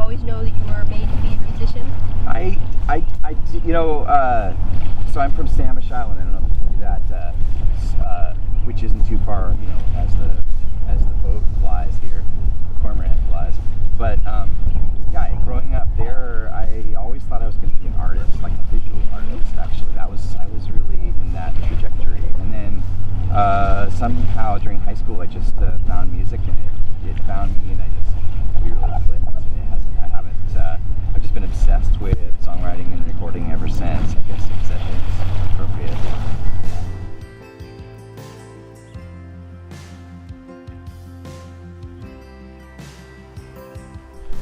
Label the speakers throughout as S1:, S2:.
S1: always know that you were made to be a musician?
S2: So I'm from Samish Island. I don't know if I told you that, which isn't too far, as the boat flies here, the cormorant flies. But yeah, growing up there, I always thought I was going to be an artist, like a visual artist. Actually, I was really in that trajectory. And then somehow during high school, I just found music, and it found me, and we really clicked. I've just been obsessed with songwriting and recording ever since. I guess obsession is appropriate.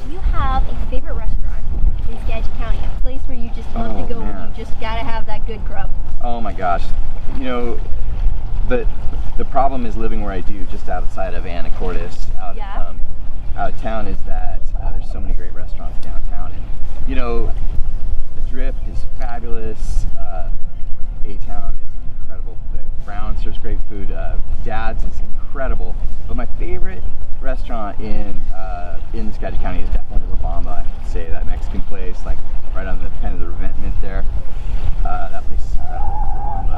S1: Do you have a favorite restaurant in Skagit County? A place where you just love to go and you just gotta have that good grub?
S2: Oh my gosh. The problem is living where I do, just outside of Anacortes, out of town, is that there's so many great restaurants downtown, and the Drift is fabulous. A-Town is incredible. Brown serves great food. Dad's is incredible. But my favorite restaurant in Skagit County is definitely La Bamba. I have to say, that Mexican place, like right on the kind of the revetment there. That place is incredible. La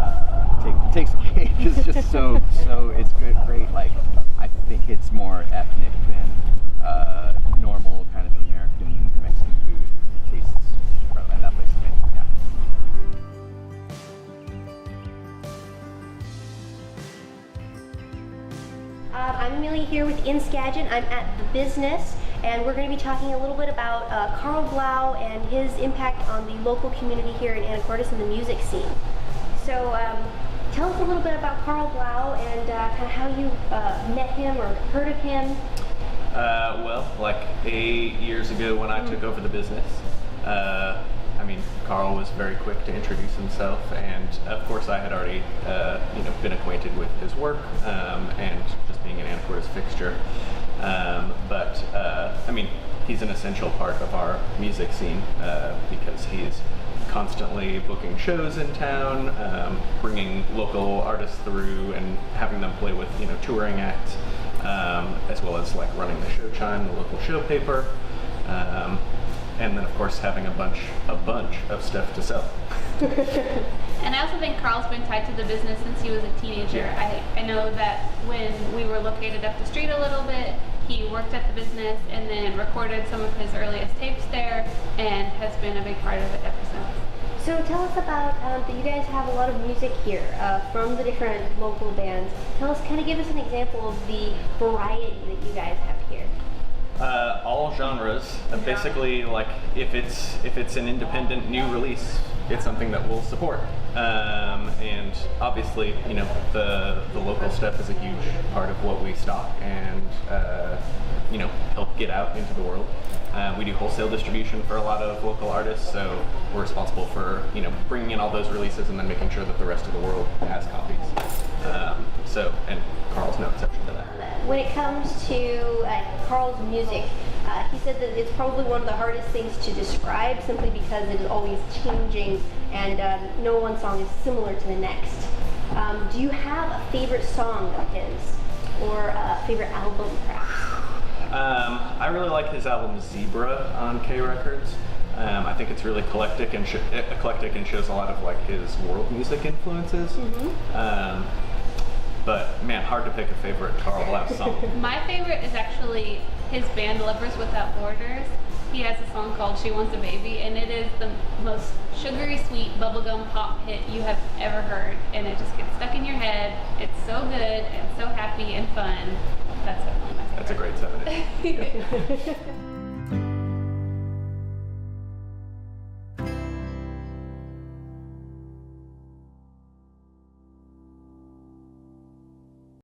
S2: Bamba takes the cake. It's just so it's great. Like, I think it's more ethnic than normal kind of American Mexican food. It tastes incredible, and that place is amazing. Yeah.
S1: I'm Amelia here with In Skagit. I'm at the business, and we're going to be talking a little bit about Karl Blau and his impact on the local community here in Anacortes and the music scene. So tell us a little bit about Karl Blau and kind of how you met him or heard of him.
S3: Well, like 8 years ago when I took over the business, Karl was very quick to introduce himself, and of course I had already, been acquainted with his work, and just being an Anacortes fixture. But he's an essential part of our music scene, because he's constantly booking shows in town, bringing local artists through and having them play with, touring acts, as well as like running the show chime, the local show paper. And then, of course, having a bunch of stuff to sell.
S4: And I also think Karl's been tied to the business since he was a teenager.
S3: Yeah.
S4: I know that when we were located up the street a little bit, he worked at the business and then recorded some of his earliest tapes there, and has been a big part of it ever since.
S1: So tell us about that you guys have a lot of music here from the different local bands. Tell us, kind of give us an example of the variety that you guys have here.
S3: All genres. Basically, like if it's an independent new release, it's something that we'll support. And obviously, the local stuff is a huge part of what we stock and help get out into the world. We do wholesale distribution for a lot of local artists, so we're responsible for bringing in all those releases and then making sure that the rest of the world has copies. And Karl's no exception to that.
S1: When it comes to Karl's music, he said that it's probably one of the hardest things to describe, simply because it is always changing and no one song is similar to the next. Do you have a favorite song of his, or a favorite album perhaps?
S3: I really like his album Zebra on K Records. I think it's really eclectic and shows a lot of like his world music influences. But man, hard to pick a favorite Karl Blau song.
S4: My favorite is actually his band Lovers Without Borders. He has a song called She Wants a Baby, and it is the most sugary sweet bubblegum pop hit you have ever heard, and it just gets stuck in your head. It's so good and so happy and fun. That's definitely my favorite.
S3: That's a great 7.